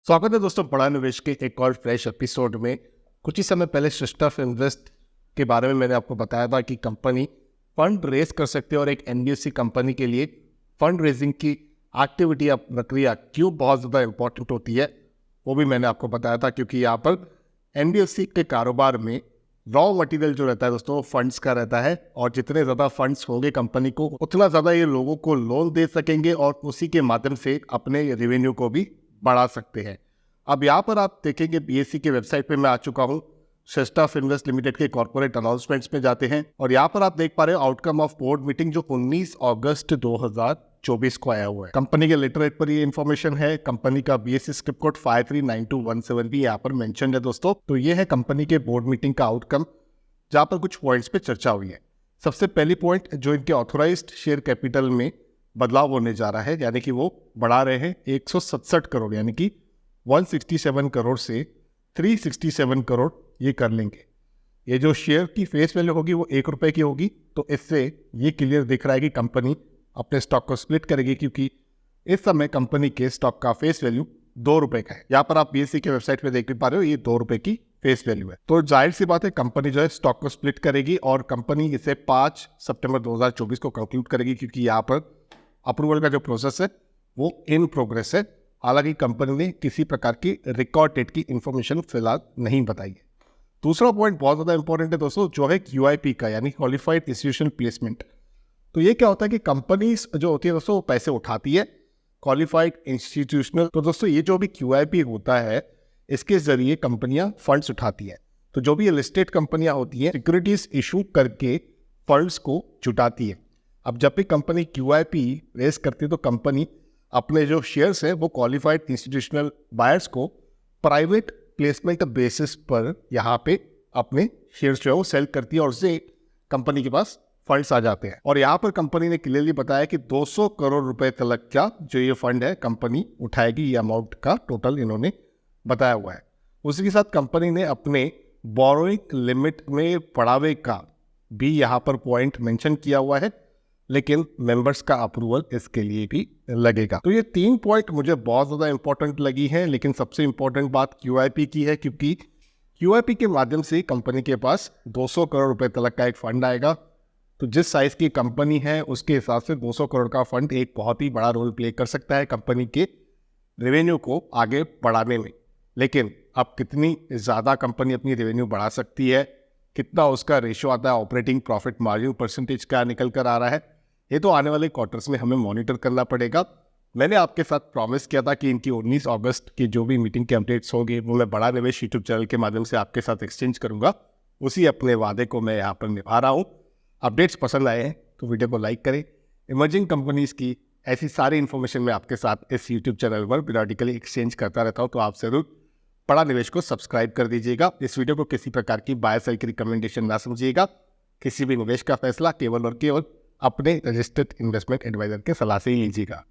स्वागत है दोस्तों बड़ा निवेश के एक और फ्रेश एपिसोड में। कुछ ही समय पहले सिस्टम इन्वेस्ट के बारे में मैंने आपको बताया था कि कंपनी फंड रेज कर सकती है और एक एनबीएफसी कंपनी के लिए फंड रेजिंग की एक्टिविटी या प्रक्रिया क्यों बहुत ज़्यादा इंपॉर्टेंट होती है वो भी मैंने आपको बताया था, क्योंकि यहाँ पर एनबीएफसी के कारोबार में रॉ मटेरियल जो रहता है दोस्तों फंड्स का रहता है, और जितने ज़्यादा फंड्स होंगे कंपनी को उतना ज़्यादा ये लोगों को लोन दे सकेंगे और उसी के माध्यम से अपने रेवेन्यू को भी बढ़ा सकते हैं। अब यहाँ पर आप देखेंगे बीएससी के वेबसाइट पे मैं आ चुका हूँ। श्रेष्ठा इन्वेस्ट लिमिटेड के कॉर्पोरेट अनाउंसमेंट्स में जाते हैं और यहाँ पर आप देख पा रहे हो आउटकम ऑफ बोर्ड मीटिंग जो 19 अगस्त 2024 को आया हुआ है। कंपनी के लेटरेट पर ये इन्फॉर्मेशन है। कंपनी का बीएससी स्क्रिप्ट कोड 539217 भी यहाँ पर मेंशन है दोस्तों। तो ये है कंपनी के बोर्ड मीटिंग का आउटकम, जहाँ पर कुछ पॉइंट्स पे चर्चा हुई है। सबसे पहली पॉइंट, जो इनके ऑथोराइज्ड शेयर कैपिटल में बदलाव होने जा रहा है, यानी कि वो बढ़ा रहे हैं 167 करोड़, यानी कि 167 करोड़ से 367 करोड़ ये कर लेंगे। ये जो शेयर की फेस वैल्यू होगी वो ₹1 की होगी। तो इससे ये क्लियर दिख रहा है कि कंपनी अपने स्टॉक को स्प्लिट करेगी, क्योंकि इस समय कंपनी के स्टॉक का फेस वैल्यू ₹2 का है। यहाँ पर आप बीएससी के वेबसाइट पे देख पा रहे हो, ये ₹2 की फेस वैल्यू है। तो जाहिर सी बात है कंपनी जो है स्टॉक को स्प्लिट करेगी और कंपनी इसे 5 सितंबर 2024 को कंक्लूड करेगी, क्योंकि यहाँ पर अप्रूवल का जो प्रोसेस है वो इन प्रोग्रेस है। हालांकि कंपनी ने किसी प्रकार की रिकॉर्ड डेट की इंफॉर्मेशन फिलहाल नहीं बताई है। दूसरा पॉइंट बहुत ज़्यादा इंपॉर्टेंट है दोस्तों, जो है क्यूआईपी का, यानी क्वालिफाइड इंस्टीट्यूशनल प्लेसमेंट। तो ये क्या होता है कि कंपनी जो होती है दोस्तों वो पैसे उठाती है क्वालिफाइड इंस्टीट्यूशनल। तो दोस्तों ये जो भी क्यूआईपी होता है इसके जरिए कंपनियां फंड्स उठाती हैं। तो जो भी लिस्टेड कंपनियां होती हैं सिक्योरिटीज इशू करके फंड्स को जुटाती है। अब जब भी कंपनी क्यूआईपी रेज करती है तो कंपनी अपने जो शेयर्स हैं वो क्वालिफाइड इंस्टीट्यूशनल बायर्स को प्राइवेट प्लेसमेंट बेसिस पर यहाँ पे अपने शेयर्स जो है वो सेल करती है और उससे कंपनी के पास फंड्स आ जाते हैं। और यहाँ पर कंपनी ने क्लियरली बताया कि 200 करोड़ रुपए तक का जो ये फंड है कंपनी उठाएगी। ये अमाउंट का टोटल इन्होंने बताया हुआ है। उसी के साथ कंपनी ने अपने बोरोइंग लिमिट में बढ़ावे का भी यहाँ पर पॉइंट मेंशन किया हुआ है, लेकिन मेंबर्स का अप्रूवल इसके लिए भी लगेगा। तो ये 3 पॉइंट मुझे बहुत ज़्यादा इंपॉर्टेंट लगी है। लेकिन सबसे इंपॉर्टेंट बात क्यूआईपी की है, क्योंकि क्यूआईपी के माध्यम से कंपनी के पास 200 करोड़ रुपए तक का एक फंड आएगा। तो जिस साइज की कंपनी है उसके हिसाब से 200 करोड़ का फंड एक बहुत ही बड़ा रोल प्ले कर सकता है कंपनी के रेवेन्यू को आगे बढ़ाने में। लेकिन अब कितनी ज़्यादा कंपनी अपनी रेवेन्यू बढ़ा सकती है, कितना उसका रेशियो आता है, ऑपरेटिंग प्रॉफिट मार्जिन परसेंटेज क्या निकल कर आ रहा है, ये तो आने वाले क्वार्टर्स में हमें मॉनिटर करना पड़ेगा। मैंने आपके साथ प्रॉमिस किया था कि इनकी 19 अगस्त की जो भी मीटिंग के अपडेट्स होंगे वो मैं बड़ा निवेश यूट्यूब चैनल के माध्यम से आपके साथ एक्सचेंज करूंगा। उसी अपने वादे को मैं यहाँ पर निभा रहा हूँ। अपडेट्स पसंद आए हैं तो वीडियो को लाइक करें। इमर्जिंग कंपनीज की ऐसी सारी इन्फॉर्मेशन मैं आपके साथ इस यूट्यूब चैनल पर पीरियडिकली एक्सचेंज करता रहता हूँ, तो आप जरूर बड़ा निवेश को सब्सक्राइब कर दीजिएगा। इस वीडियो को किसी प्रकार की बाय सेल की रिकमेंडेशन ना समझिएगा। किसी भी निवेश का फैसला केवल और केवल अपने रजिस्टर्ड इन्वेस्टमेंट एडवाइजर के सलाह से ही लीजिएगा।